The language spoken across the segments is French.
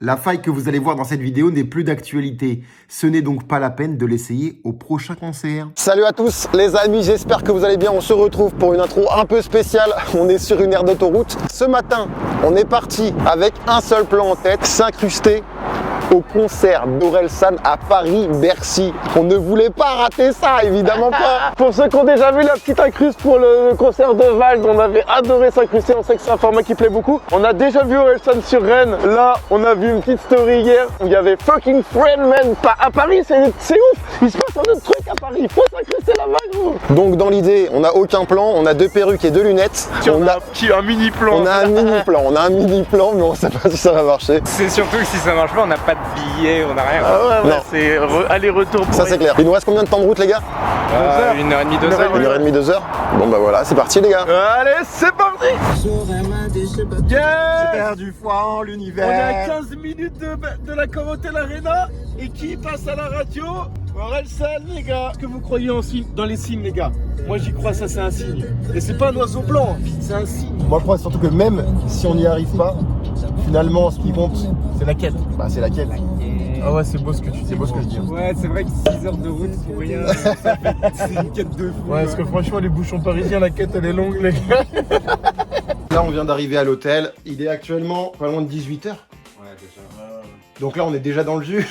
La faille que vous allez voir dans cette vidéo n'est plus d'actualité. Ce n'est donc pas la peine de l'essayer au prochain concert. Salut à tous les amis, j'espère que vous allez bien. On se retrouve pour une intro un peu spéciale. On est sur une aire d'autoroute. Ce matin, on est parti avec un seul plan en tête, s'incruster au concert d'Orelsan à Paris-Bercy. On ne voulait pas rater ça, évidemment pas. Pour ceux qui ont déjà vu la petite incruste pour le concert de Vald, on avait adoré s'incruster, on sait que c'est un format qui plaît beaucoup. On a déjà vu Orelsan sur Rennes. Là, on a vu une petite story hier où il y avait fucking Friendman à Paris, c'est ouf. Il se passe un autre truc à Paris, il faut s'incruster là-bas, gros. Donc dans l'idée, on n'a aucun plan, on a 2 perruques et 2 lunettes. On a un mini plan. On a un mini plan, mais on sait pas si ça va marcher. C'est surtout que si ça marche pas, on n'a pas de billets, on n'a rien. Ah ouais, c'est aller-retour. Ça c'est clair. Il nous reste combien de temps de route, les gars? 1h30, 2 heures. 1h30, 2 heures. Bon bah voilà, c'est parti les gars. Allez, c'est parti. J'ai perdu foi en l'univers. On est à 15 minutes de la Corotel Arena et qui passe à la radio? Orelsan, les gars. Est-ce que vous croyez dans les signes, les gars? Moi j'y crois, ça c'est un signe. Et c'est pas un oiseau blanc, c'est un signe. Moi je crois surtout que même si on n'y arrive pas, finalement ce qui compte, C'est la quête. bah, c'est la quête. Ah ouais, c'est beau ce que tu dis. C'est beau ce que je dis. Ouais, c'est vrai que 6 heures de route pour rien, c'est une quête de fou. Ouais, parce que franchement, les bouchons parisiens, la quête elle est longue, les gars. Là, on vient d'arriver à l'hôtel. Il est actuellement pas loin de 18h. Ouais, déjà. Donc là, on est déjà dans le jus.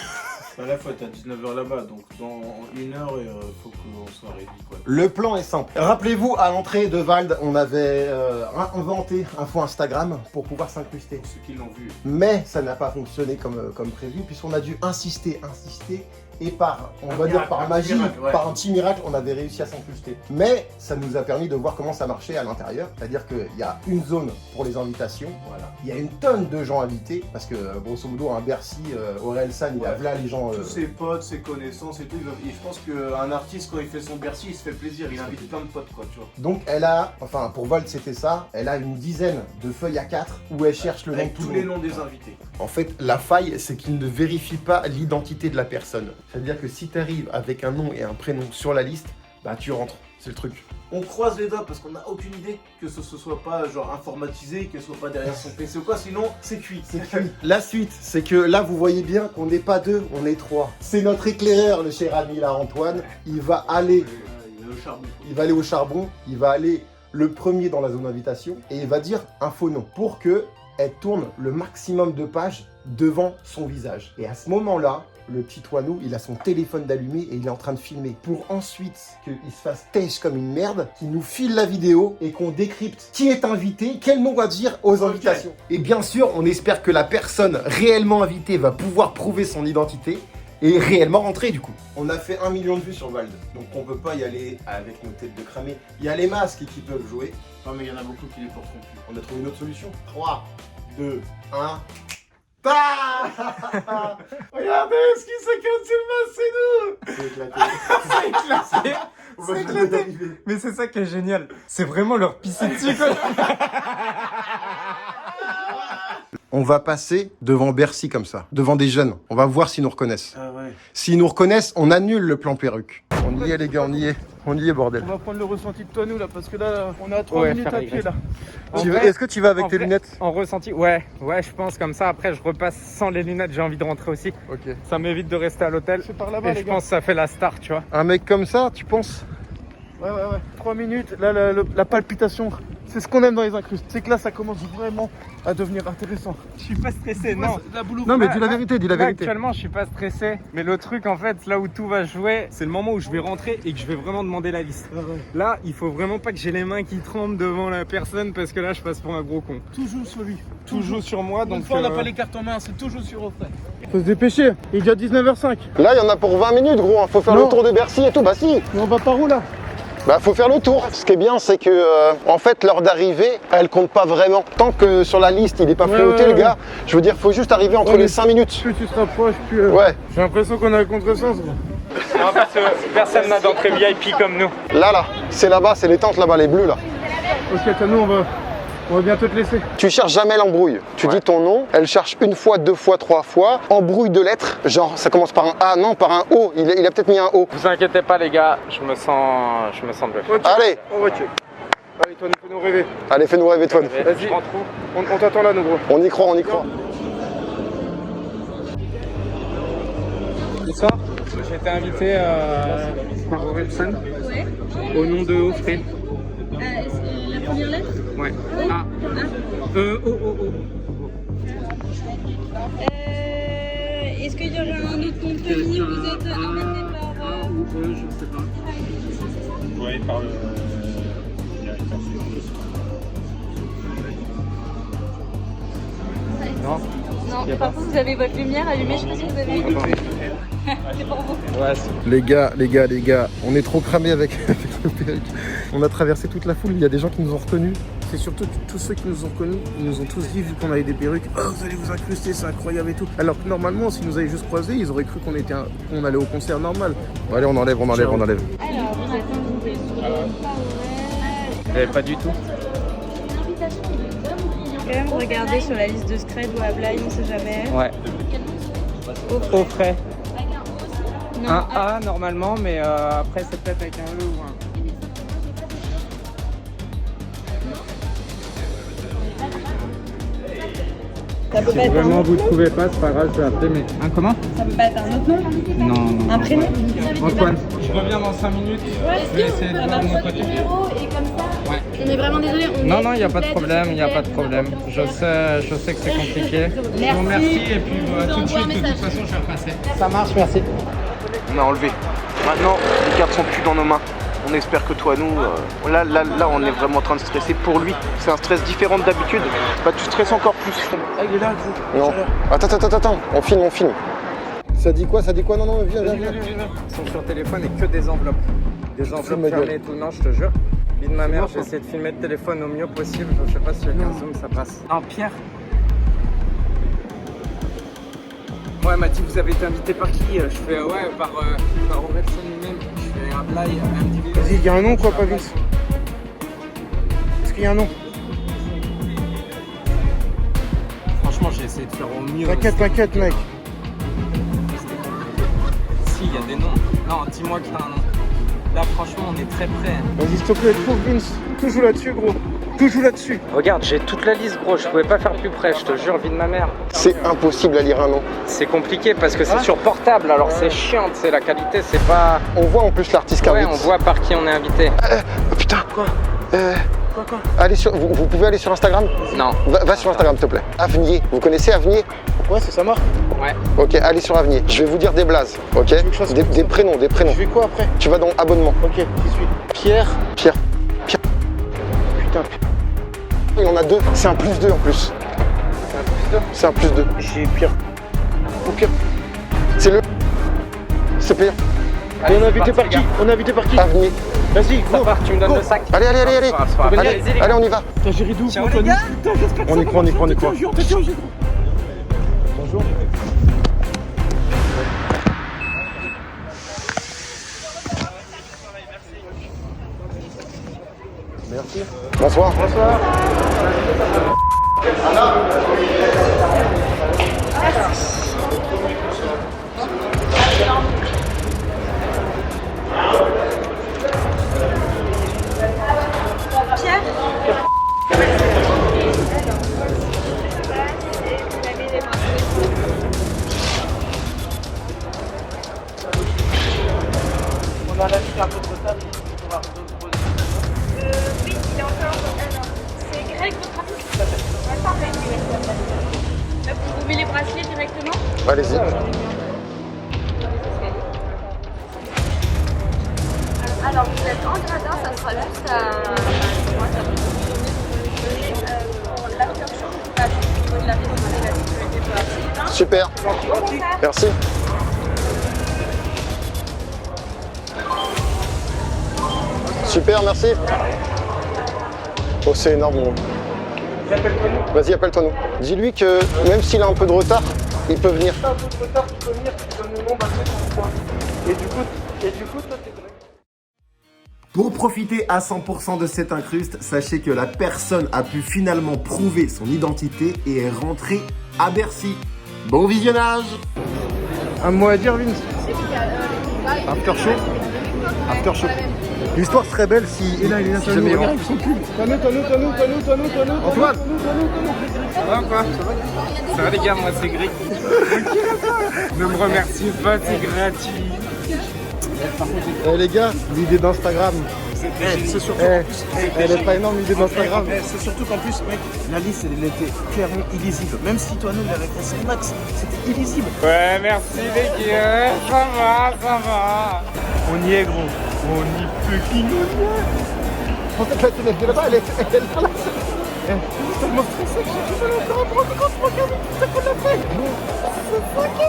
Là, faut être à 19h là-bas, donc dans 1 heure, faut qu'on soit ready, quoi. Le plan est simple. Rappelez-vous, à l'entrée de Vald, on avait inventé un fond Instagram pour pouvoir s'incruster. Pour ceux qui l'ont vu. Mais ça n'a pas fonctionné comme prévu, puisqu'on a dû insister. Et par magie, miracle, ouais. par un petit miracle, on avait réussi à s'incruster. Mais ça nous a permis de voir comment ça marchait à l'intérieur. C'est-à-dire qu'il y a une zone pour les invitations. Voilà. Il y a une tonne de gens invités. Parce que, grosso modo, un Bercy, Orelsan, il a là les gens. Tous ses potes, ses connaissances et tout. Et je pense qu'un artiste, quand il fait son Bercy, il se fait plaisir. Il invite plein de potes, quoi, tu vois. Donc elle a, enfin pour Vald c'était ça, elle a une dizaine de feuilles A4 où elle cherche le nom de Avec tout tous le les monde. noms des invités. En fait, la faille, c'est qu'il ne vérifie pas l'identité de la personne. C'est-à-dire que si tu arrives avec un nom et un prénom sur la liste, bah tu rentres, c'est le truc. On croise les doigts parce qu'on n'a aucune idée que ce soit pas genre informatisé, que ce soit pas derrière son PC ou quoi, sinon c'est cuit. C'est cuit. La suite, c'est que là, vous voyez bien qu'on n'est pas 2, on est 3. C'est notre éclaireur, le cher ami là, Antoine. Il va aller, Il est au charbon. il va aller au charbon, il va aller le premier dans la zone d'invitation et il va dire un faux nom pour que elle tourne le maximum de pages devant son visage. Et à ce moment-là, le petit Toinou, il a son téléphone d'allumé et il est en train de filmer. Pour ensuite qu'il se fasse têche comme une merde, qu'il nous file la vidéo et qu'on décrypte qui est invité, quel nom va dire aux invitations. Et bien sûr, on espère que la personne réellement invitée va pouvoir prouver son identité et réellement rentrer du coup. On a fait 1 million de vues sur Vald, donc on peut pas y aller avec nos têtes de cramé. Il y a les masques qui peuvent jouer. Non mais il y en a beaucoup qui les porteront plus. On a trouvé une autre solution. 3, 2, 1... Ah regardez ce qui s'est cassé le masque, c'est nous. C'est éclaté. On va C'est jamais éclaté. d'arriver. Mais c'est ça qui est génial. C'est vraiment leur pisser dessus, quoi. On va passer devant Bercy comme ça, devant des jeunes. On va voir s'ils nous reconnaissent. Ah ouais. S'ils nous reconnaissent, on annule le plan perruque. On y est les gars, on y est. On y est bordel. On va prendre le ressenti de toi nous là parce que là on a 3 minutes à pied là. Est-ce que tu vas avec En tes vrai, lunettes? En ressenti, ouais, je pense comme ça. Après, je repasse sans les lunettes, j'ai envie de rentrer aussi. Ok. Ça m'évite de rester à l'hôtel. C'est par là-bas Et les je gars. pense que ça fait la star, tu vois. Un mec comme ça, tu penses? Ouais. 3 minutes, là la palpitation, c'est ce qu'on aime dans les incrustes. C'est que là ça commence vraiment à devenir intéressant. Je suis pas stressé, non. Non mais Là, dis la vérité, dis la Là, vérité. actuellement, je suis pas stressé. Mais le truc, en fait, là où tout va jouer, c'est le moment où je vais rentrer et que je vais vraiment demander la liste. Là, il faut vraiment pas que j'ai les mains qui tremblent devant la personne parce que là, je passe pour un gros con. Toujours sur lui. Toujours sur moi, Donc donc. fois on n'a pas les cartes en main, c'est toujours sur au frais. Faut se dépêcher, il est déjà 19h05. Là, il y en a pour 20 minutes, gros. Faut faire Non. le tour de Bercy et tout. Bah si. Mais on va par où là? Bah faut faire le tour. Ce qui est bien, c'est que en fait, l'heure d'arrivée, elle compte pas vraiment. Tant que sur la liste, il est pas prénoté, ouais, le gars. Je veux dire, faut juste arriver entre Ouais, les mais 5 minutes. Plus tu te rapproches, plus... Ouais. J'ai l'impression qu'on a le contresens. Gros. Non, parce que personne n'a d'entrée VIP comme nous. Là, c'est là-bas, c'est les tentes là-bas, les bleus là. Ok, nous on va bientôt te laisser. Tu cherches jamais l'embrouille. Tu dis ton nom, elle cherche 1 fois, 2 fois, 3 fois. Embrouille de lettres, genre ça commence par un A, non, par un O. Il a peut-être mis un O. Vous inquiétez pas, les gars, je me sens de le faire. Allez, On va check. Allez, toi, fais-nous rêver. allez, fais-nous rêver, Toine. Vas-y. Je rentre où? On t'attend là, nous gros. On y croit, on y croit. Bonsoir, j'ai été invité par Orelsan au nom de Offray. La première lettre? Ouais. Ah. Est-ce qu'il y aurait un autre nom de famille où vous êtes amené par... Je sais pas. Oui, par le directeur. Non. Non, par contre vous avez votre lumière allumée, je sais pas si vous avez vu. C'est pour vous. Ouais, Les gars, on est trop cramés avec le perruque. On a traversé toute la foule, il y a des gens qui nous ont reconnus. C'est surtout que tous ceux qui nous ont reconnus, ils nous ont tous dit, vu qu'on avait des perruques, oh, vous allez vous incruster, c'est incroyable et tout. Alors que normalement, s'ils nous avaient juste croisés, ils auraient cru qu'on allait au concert normal. Bon, allez, on enlève. Alors, vous êtes invité sur pas du tout. une invitation de Dom Guillaume. Quand même regarder sur la liste de Scred ou Ablaye, on sait jamais. Ouais. Offray. Non, Un A normalement, mais après c'est peut-être avec un E ou un. ça peut Si pas être vraiment un vous ne autre nom. trouvez pas, c'est pas grave, je vais appeler. Mais un comment? Ça peut pas être un autre nom. Non. Un prénom. Antoine. Je reviens dans 5 minutes. Je vais essayer de voir de mon côté. Et comme ça. Ouais. On est vraiment désolé. Non, il n'y a pas de problème, il n'y a pas de problème. Je sais que c'est compliqué. Je vous remercie et puis tout de suite, de toute façon, je vais repasser. Ça marche, merci. On a enlevé. Maintenant, les cartes sont plus dans nos mains. On espère que toi, nous, là, on est vraiment en train de stresser pour lui. C'est un stress différent d'habitude. Bah, tu stresses encore plus. Ah, il est là, gros. Non. Attends, on filme. Ça dit quoi? Non, viens. Ils sont sur téléphone et que des enveloppes. Des enveloppes ma gueule. fermées et tout. Non, je te jure. Vie de ma mère, j'ai essayé de filmer le téléphone au mieux possible. Je sais pas si avec un zoom ça passe. Non, Pierre. Ouais, elle m'a dit, vous avez été invité par qui? Je fais, ouais, par Orelsan lui-même. Je fais, Ablaye, elle me dit, Vas-y, il y a un nom quoi, pas Vince? Est-ce qu'il y a un nom? franchement, j'ai essayé de faire au mieux. T'inquiète, mec. Si, il y a des noms. Non, dis-moi qu'il y a un nom. Là, franchement, on est très près. Vas-y, s'il te plaît, trouve Vince. Toujours là-dessus, gros. Toujours là-dessus. Regarde, j'ai toute la liste, gros. Je pouvais pas faire plus près, je te jure, vie de ma mère. C'est impossible à lire un nom. C'est compliqué parce que c'est sur portable, alors c'est chiant, c'est la qualité, c'est pas. On voit en plus l'artiste Ouais, Carvitz. on voit par qui on est invité. Oh, putain. Quoi Allez vous pouvez aller sur Instagram? Non. Va sur Instagram, s'il te plaît. Avenier. Vous connaissez Avenier? Ouais, c'est sa marque. Ouais. Ok, allez sur Avenier. Je vais vous dire des blazes, ok? veux que je fasse Des prénoms. Je fais quoi après? Tu vas dans abonnement. Ok, j'y suis. Pierre. Putain, Il y en a deux. C'est un +2 en plus. C'est un +2. j'ai pire. Au pire. C'est le. C'est payant. Et on est invité par qui? Avenier. Vas-y, Ça go. part, tu me donnes Go. le sac. Allez. C'est pas grave, c'est pas grave. Allez, Allez-y, les gars. allez, on y va. Putain, j'ai ri d'où? Ciao, les gars. Putain, j'espère que On ça y va croit. marcher. Attention, j'y crois. Bonjour. Merci. Bonsoir. On a lâché un peu de retard. Oui, il est encore. C'est Greg, votre assistant. Parfait. Là, vous mettez les bracelets directement. Allez-y. Alors, vous êtes en gradin, ça sera juste à. Moi, ça peut pour l'after show, au niveau de la maison et la sécurité pour la suite. Super. Merci. Super, merci. Oh, c'est énorme. Vas-y, appelle-toi nous. Dis-lui que même s'il a un peu de retard, il peut venir. Un peu de retard, tu peux venir, tu donnes le nom, bah c'est quoi. Et du coup, toi, t'es Greg. Pour profiter à 100% de cette incruste, sachez que la personne a pu finalement prouver son identité et est rentrée à Bercy. Bon visionnage! Un mot à dire, Vince? After show. L'histoire serait belle si. Et là, il est là, Si jamais il rentre. Antoine. Ça va quoi? Ça va les gars, moi c'est Greg. Ne me remercie pas, c'est gratuit. Eh les gars, l'idée d'Instagram. C'est surtout. Elle est pas énorme, l'idée d'Instagram. C'est surtout qu'en plus, mec, la liste, elle était clairement illisible. Même si toi, nous, les références max, c'était illisible. Ouais, merci les gars, ça va, ça va. On y est, gros. On y fucking En fait, la télé là-bas, elle est là. c'est tellement stressé que j'ai du mal encore à me rendre compte, regardez tout ça qu'on a fait. C'est ça qui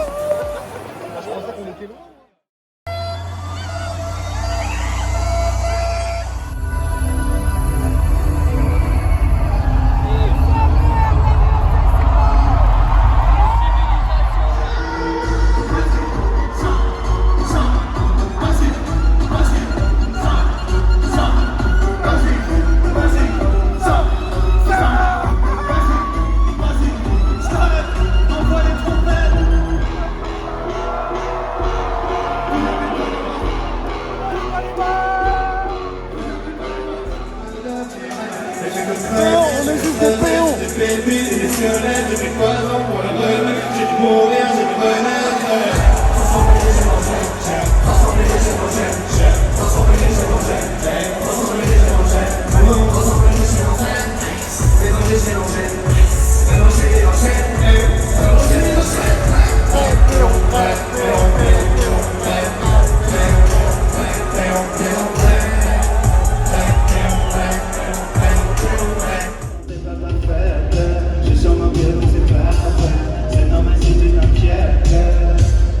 Je pensais qu'on était loin. On est juste des péons.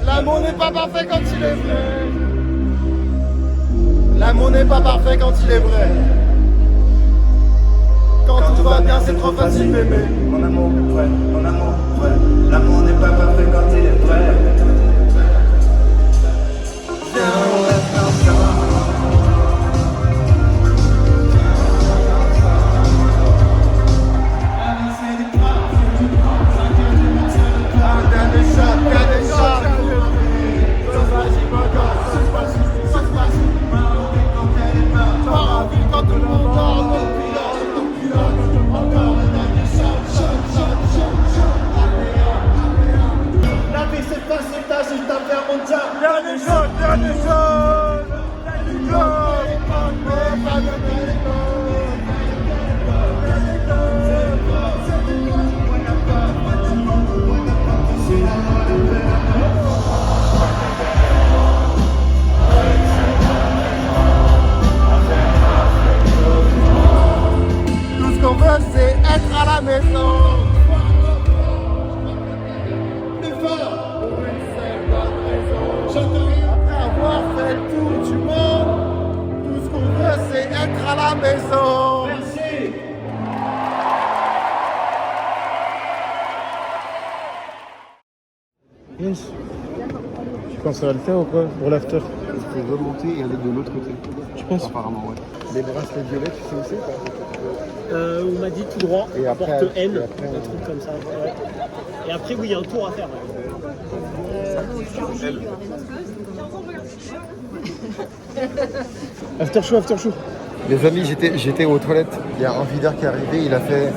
L'amour n'est pas parfait quand il est vrai. L'amour n'est pas parfait quand il est vrai. Quand tout va bien, c'est trop facile d'aimer. Mon amour, ouais, mon amour, ouais. L'amour n'est pas parfait quand il est vrai. Viens, on reste ensemble. Tout ce qu'on veut, c'est être à la maison. Plus fort. Pour une seule bonne raison. Chanterie après avoir fait le tour du monde. Tout ce qu'on veut, c'est être à la maison. Merci. Yes. Tu penses que ça va le faire ou quoi pour l'after? Il faut remonter et aller de l'autre côté. Tu penses? Apparemment, ouais. Les bracelets violets, tu sais où c'est quoi? On m'a dit tout droit, Et après, porte N, et après, un truc comme ça. Ouais. Et après, oui, il y a un tour à faire. Ouais. After show, after show. Les amis, j'étais aux toilettes. Il y a un videur qui est arrivé, il a fait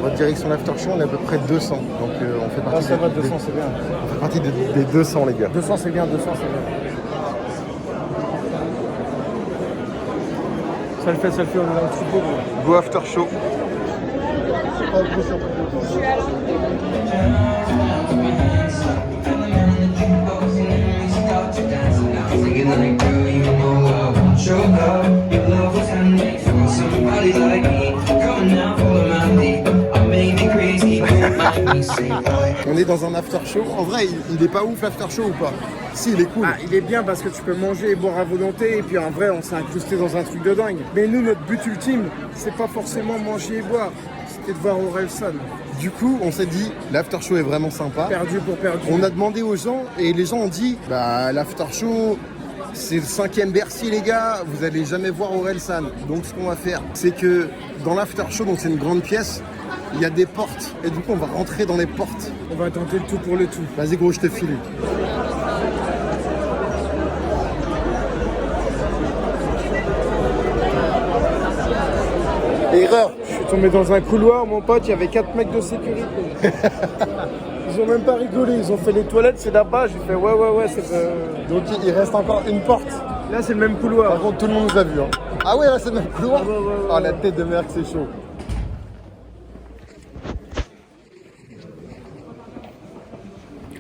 en direction l'after show, on est à peu près 200. Donc on fait partie Ah, ça va, 200, c'est bien. on fait partie des 200 les gars. 200, c'est bien, 200, c'est bien. Ça le fait, on est dans le football. Go after show. On est dans un after show. En vrai, il est pas ouf l'after show ou pas? Si, il est cool. Ah, il est bien parce que tu peux manger et boire à volonté. Et puis en vrai, on s'est incrusté dans un truc de dingue. Mais nous, notre but ultime, c'est pas forcément manger et boire. C'était de voir Orelsan. Du coup, on s'est dit, l'after show est vraiment sympa. Perdu pour perdu. On a demandé aux gens et les gens ont dit, bah l'after show, c'est le 5e Bercy les gars, vous allez jamais voir Orelsan. Donc ce qu'on va faire, c'est que dans l'after show, donc c'est une grande pièce, il y a des portes. Et du coup, on va rentrer dans les portes. On va tenter le tout pour le tout. Vas-y gros, je te file. Erreur. Je suis tombé dans un couloir, mon pote, il y avait 4 mecs de sécurité. ils ont même pas rigolé, ils ont fait les toilettes, c'est là-bas. J'ai fait ouais, c'est. Donc il reste encore une porte. Là, c'est le même couloir. Par contre, tout le monde nous a vus. Hein. Ah ouais, là, c'est le même couloir. Ouais. Oh, la tête de merde, c'est chaud.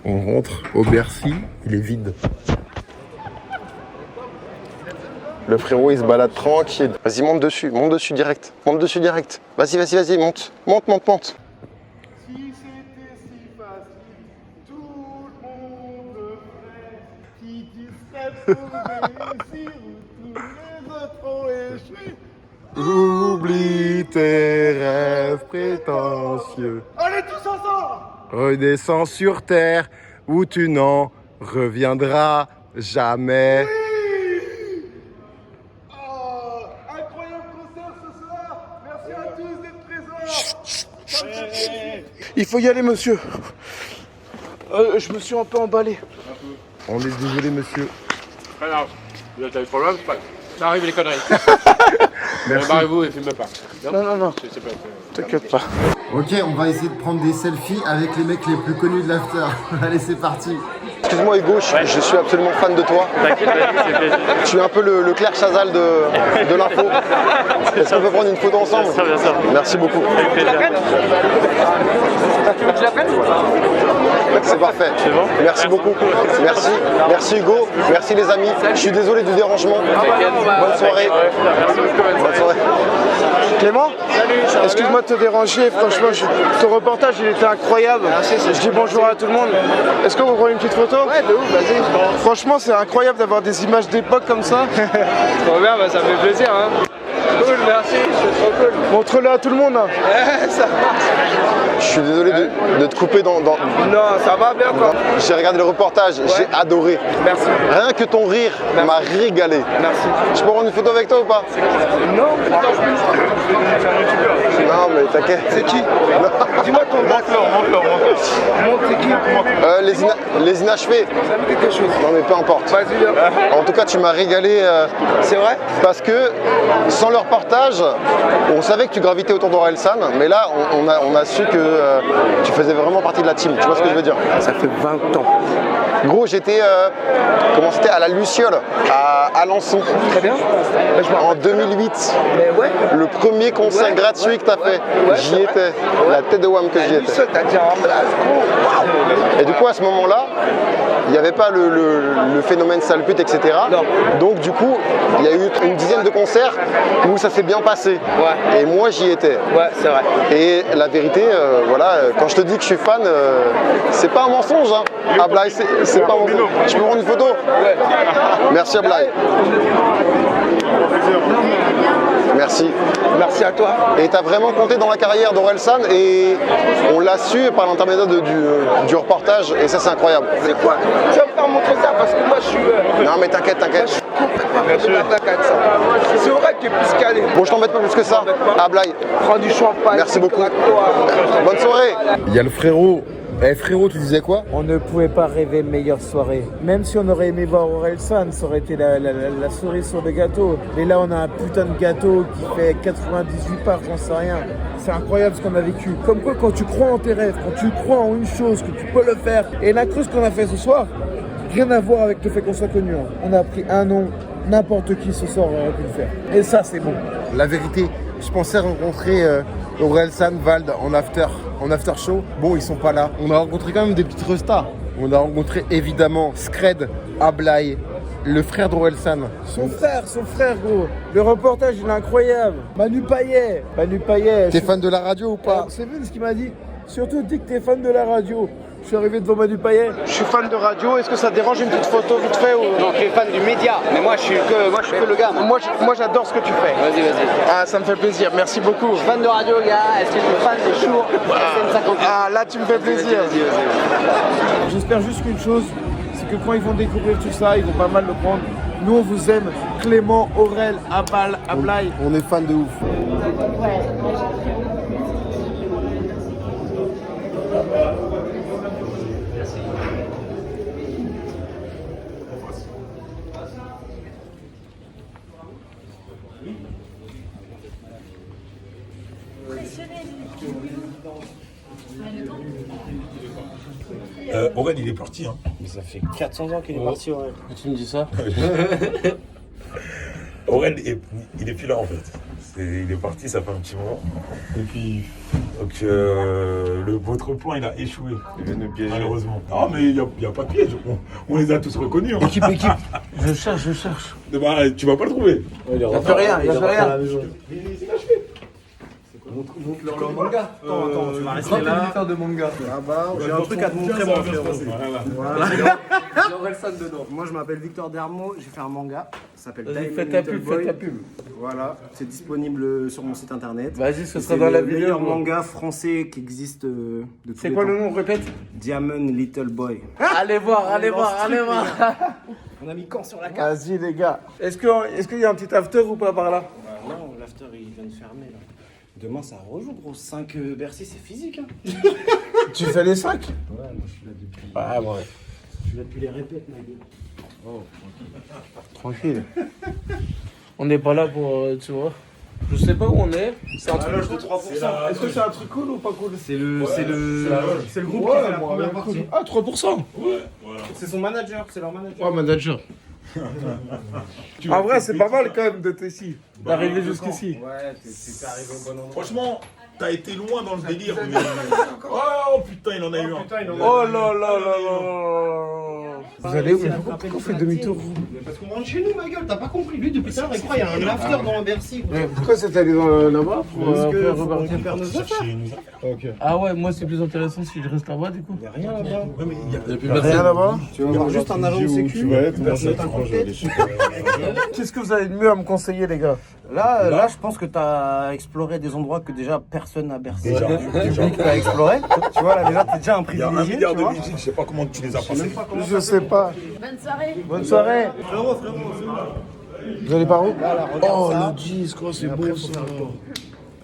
On rentre au Bercy, il est vide. Le frérot, il se balade tranquille. Vas-y, monte dessus direct. Monte dessus direct. Vas-y, monte. Monte. Si c'était si facile, tout le monde le ferait. Qui tu serais pour réussir où tous les autres ont échoué. Oublie tes rêves prétentieux. Allez tous ensemble. Redescends sur terre où tu n'en reviendras jamais. Incroyable concert ce soir. Merci à tous d'être présents. Il faut y aller, monsieur. Je me suis un peu emballé. On est désolé, monsieur. Pas grave. Vous avez des problèmes, c'est pas grave. Ça arrive les conneries. Merci. Barrez-vous et filmez pas. Non. C'est pas... T'inquiète pas. Ok, on va essayer de prendre des selfies avec les mecs les plus connus de l'after. Allez, c'est parti. Excuse-moi Hugo, je suis absolument fan de toi. Je suis un peu le Claire Chazal de l'info. Est-ce qu'on peut prendre une photo ensemble? Bien sûr. Merci beaucoup. C'est parfait. C'est bon. Merci beaucoup. Merci Hugo. Merci les amis. Je suis désolé du dérangement. Bonne soirée. Bonne soirée. Clément, excuse-moi de te déranger, franchement, ton reportage il était incroyable. Je dis bonjour à tout le monde. Est-ce qu'on vous prend une petite photo? Ouais, de ouf, vas-y. Franchement, c'est incroyable d'avoir des images d'époque comme ça. Trop bien, ça fait plaisir. Hein. Cool, merci, c'est trop cool. Montre-le à tout le monde. Hein. Je suis désolé de te couper dans... Non, ça va bien quoi. J'ai regardé le reportage, j'ai adoré. Merci. Rien que ton rire m'a régalé. Merci. Je peux prendre une photo avec toi ou pas? Non, Non mais t'inquiète. C'est qui? Dis-moi ton nom. Montre, c'est qui? Les inachevés. Ça me dit quelque chose. Non mais peu importe. Vas-y, viens. En tout cas tu m'as régalé. C'est vrai? Parce que sans le reportage, on savait que tu gravitais autour d'Orelsan, mais là on a su que tu faisais vraiment partie de la team. Tu vois ce que je veux dire? Ça fait 20 ans. Gros, j'étais comment c'était à la Luciole, à Alençon. Très bien. En 2008. Mais ouais. Le premier concert gratuit que t'as fait. J'y étais. La tête de Wham que j'y étais. T'as dit en place. Et du coup, à ce moment-là, il n'y avait pas le phénomène sale pute, etc. Non. Donc du coup, il y a eu une dizaine de concerts où ça s'est bien passé. Ouais. Et moi, j'y étais. Ouais, c'est vrai. Et la vérité, voilà, quand je te dis que je suis fan, c'est pas un mensonge. Hein. Ablaye, c'est pas un mensonge. Je peux prendre une photo? Ouais. Merci Ablaye. Merci. Merci à toi. Et tu as vraiment compté dans la carrière d'Orelsan et on l'a su par l'intermédiaire du reportage et ça c'est incroyable. C'est quoi? Tu vas me faire montrer ça parce que moi je suis... Non mais t'inquiète. C'est vrai que tu es plus calé. Bon, je t'embête pas plus que ça. Ablaye. Prends du champagne. Merci beaucoup. Bonne soirée. Il y a le frérot. Eh frérot, tu disais quoi? On ne pouvait pas rêver de meilleure soirée. Même si on aurait aimé voir Orelsan, ça aurait été la cerise sur le gâteau. Mais là, on a un putain de gâteau qui fait 98 parts, j'en sais rien. C'est incroyable ce qu'on a vécu. Comme quoi, quand tu crois en tes rêves, quand tu crois en une chose, que tu peux le faire. Et la creuse qu'on a fait ce soir, rien à voir avec le fait qu'on soit connu. On a pris un nom, n'importe qui ce soir aurait pu le faire. Et ça, c'est bon. La vérité, je pensais rencontrer Orelsan, Vald en after show. Bon, ils sont pas là. On a rencontré quand même des petites restas. On a rencontré évidemment Scred, Ablaye, le frère d'Orelsan. Son frère, gros. Le reportage, il est incroyable. Manu Payet. T'es fan de la radio ou pas? C'est Vince qui m'a dit, surtout dis que t'es fan de la radio. Je suis arrivé devant Manu Payet. Je suis fan de radio, est-ce que ça te dérange une petite photo vite fait ou... Non, tu es fan du média, mais moi je suis que le gars. Moi j'adore ce que tu fais. Vas-y. Ah, ça me fait plaisir, merci beaucoup. Je suis fan de radio, gars. Est-ce que tu es fan des Chour SN50? Ah, là tu me fais plaisir. Vas-y. J'espère juste qu'une chose, c'est que quand ils vont découvrir tout ça, ils vont pas mal le prendre. Nous on vous aime, Clément, Aurel, Ablaye. On est fan de ouf. Aurel, il est parti. Hein. Mais ça fait 400 ans qu'il est parti, Aurel. Tu me dis ça? Aurel, il est plus là en fait. Il est parti, ça fait un petit moment. Et puis, donc, votre plan, il a échoué. Il vient de nous piéger. Malheureusement. Non, mais il n'y a pas de piège. On les a tous reconnus. Hein. Équipe. Je cherche. Bah, tu vas pas le trouver. Il n'y a plus rien, il n'y a plus rien. Montre-leur le manga. Attends, tu vas rester là. de manga. Ah bah, j'ai un truc à te montrer, mon frérot. Voilà. Moi, je m'appelle Victor Dermo, j'ai fait un manga. Ça s'appelle Diamond Faites ta Little pub, Boy. faites ta pub. Voilà, c'est disponible sur mon site internet. Vas-y, ce sera C'est dans la le vidéo. meilleur manga français qui existe de tous C'est les quoi temps. le nom, répète? Diamond Little Boy. Allez voir. On a mis quand sur la carte? Vas-y les gars. Est-ce qu'il y a un petit after ou pas par là? Non, l'after il vient de fermer là. Demain ça rejoue gros, 5 Bercy c'est physique hein. Tu fais les 5? Ouais, moi je suis là depuis. Ah ouais. Je suis là depuis les répètes ma gueule. Oh, tranquille. On n'est pas là pour, tu vois. Je sais pas où on est. C'est un truc de 3%. Est-ce que c'est un truc cool ou pas cool? C'est le groupe qui Ouais, fait la moi, première cool. partie. Ah, 3%. Ouais, voilà. C'est son manager, c'est leur manager. Oh, manager. En vrai, c'est pas mal quand même d'être ici. D'arriver jusqu'ici. Ouais, t'es arrivé au bon endroit. Franchement, t'as été loin dans le délire. Mais... Oh putain, il en a eu un. Oh là là là là. Vous allez où? Pourquoi on fait demi-tour? Parce qu'on rentre chez nous, ma gueule, t'as pas compris. Lui, depuis tout à l'heure, il croit qu'il y a un after dans Bercy. Pourquoi c'est allé là-bas? Parce que faut qu'on récupère nos affaires. Ok. Ah ouais, moi c'est plus intéressant si je reste là-bas du coup. Il y a rien là-bas. Ouais, mais il y a plus Rien là-bas? Tu vas voir juste un agent de sécu. Personne t'inquiète. Qu'est-ce que vous avez de mieux à me conseiller, les gars? Là, je pense que t'as exploré des endroits que déjà personne n'a Bercy. Déjà. Le public t'a exploré. Tu vois, là, déjà, t'es déjà un Il y a un privilégié. milliard tu de vois. vigiles, je sais pas comment tu les as passés. Je sais pas. Bonne soirée. Bonne soirée. Frérot, Vous allez par où? oh, le disque, oh, c'est beau ça.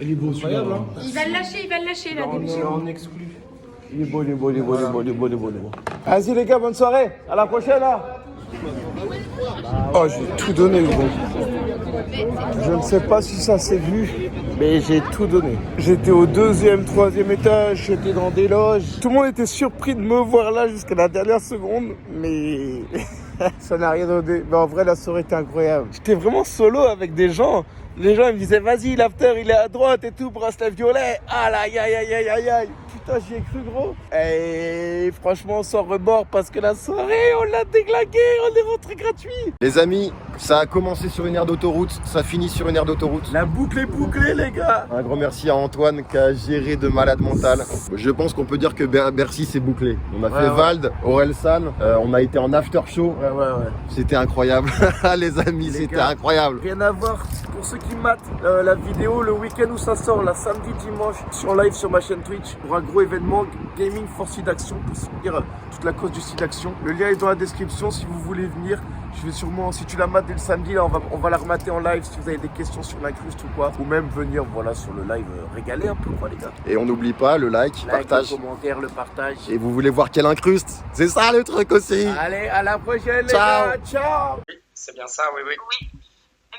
Il est beau celui-là. Il va le lâcher là, début. en exclu. Il est beau. Vas-y les gars, bonne soirée. À la prochaine là. Oh, j'ai tout donné, gros. Je ne sais pas si ça s'est vu, mais j'ai tout donné. J'étais au 2e, 3e étage, j'étais dans des loges. Tout le monde était surpris de me voir là jusqu'à la dernière seconde, mais ça n'a rien donné. Mais en vrai, la soirée était incroyable. J'étais vraiment solo avec des gens. Les gens ils me disaient, vas-y, l'after, il est à droite et tout, bracelet violet. Ah là, aïe. Putain, j'y ai cru, gros. Et franchement, sans remords, parce que la soirée, on l'a déglagué, on est rentré gratuit. Les amis, ça a commencé sur une aire d'autoroute, ça finit sur une aire d'autoroute. La boucle est bouclée, les gars. Un grand merci à Antoine qui a géré de malade mental. Je pense qu'on peut dire que Bercy c'est bouclé. On a fait Vald, Orelsan, on a été en after show. Ouais. C'était incroyable. Les amis, c'était incroyable. Rien à voir, pour ceux qui matent la vidéo le week-end où ça sort, la samedi, dimanche, je suis en live sur ma chaîne Twitch pour un gros événement Gaming for SIDAction pour soutenir toute la cause du SIDAction. Le lien est dans la description si vous voulez venir. Je vais sûrement, si tu la mates dès le samedi, là, on va la remater en live si vous avez des questions sur l'incruste ou quoi. Ou même venir voilà, sur le live régaler un peu quoi les gars. Et on n'oublie pas le like, partage. Le commentaire, le partage. Et vous voulez voir quelle incruste? C'est ça le truc aussi. Allez, à la prochaine Ciao. les gars, ciao. Oui, c'est bien ça, oui. Oui. Mais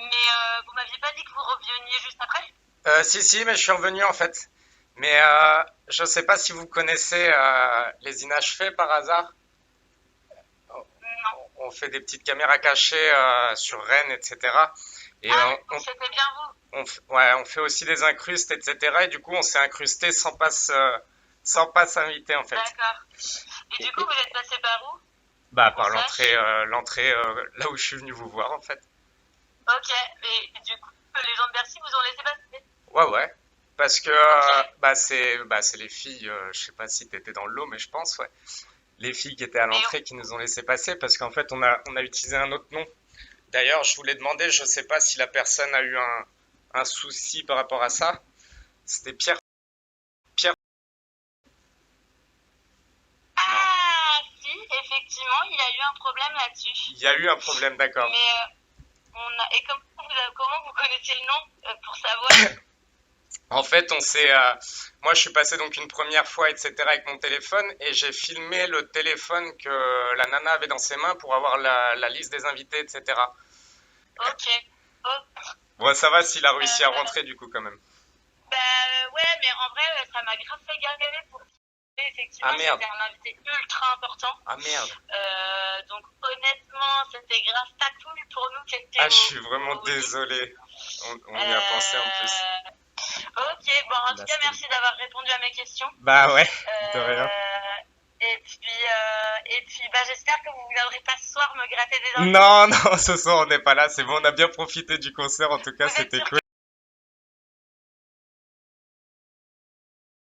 vous m'aviez pas dit que vous reveniez juste après? Si, mais je suis revenu en fait. Mais je sais pas si vous connaissez les inachevés par hasard. On fait des petites caméras cachées sur Rennes, etc. Et C'était bien vous. on fait aussi des incrustes, etc. Et du coup, on s'est incrusté sans passe invité en fait. D'accord. Et du coup, vous êtes passé par où? Bah par l'entrée là où je suis venu vous voir en fait. Ok, mais du coup, les gens de Bercy vous ont laissé passer? Ouais. Parce que c'est les filles, je sais pas si t'étais dans le lot, mais je pense, ouais. Les filles qui étaient à l'entrée qui nous ont laissé passer parce qu'en fait on a utilisé un autre nom. D'ailleurs, je voulais demander, je sais pas si la personne a eu un souci par rapport à ça. C'était Pierre. Ah, si, effectivement, il y a eu un problème là-dessus. Il y a eu un problème, d'accord. Mais et comment vous connaissez le nom pour savoir? En fait, moi, je suis passé donc une première fois, etc., avec mon téléphone, et j'ai filmé le téléphone que la nana avait dans ses mains pour avoir la liste des invités, etc. Ok. Bon, ça va s'il a réussi à rentrer, du coup, quand même. Bah ouais, mais en vrai, ça m'a grave fait galérer pour Effectivement, Ah, merde. c'était un invité ultra important. Ah merde. Donc honnêtement, c'était grave tatouille pour nous qui étions Ah, je suis vraiment désolé. On y a pensé en plus. Ok, bon, en tout cas, merci d'avoir répondu à mes questions. Bah ouais, de rien. Et puis bah, j'espère que vous ne viendrez pas ce soir me gratter des infos. Non, non, ce soir on n'est pas là, c'est bon, on a bien profité du concert, en tout cas Vous êtes c'était sûr cool.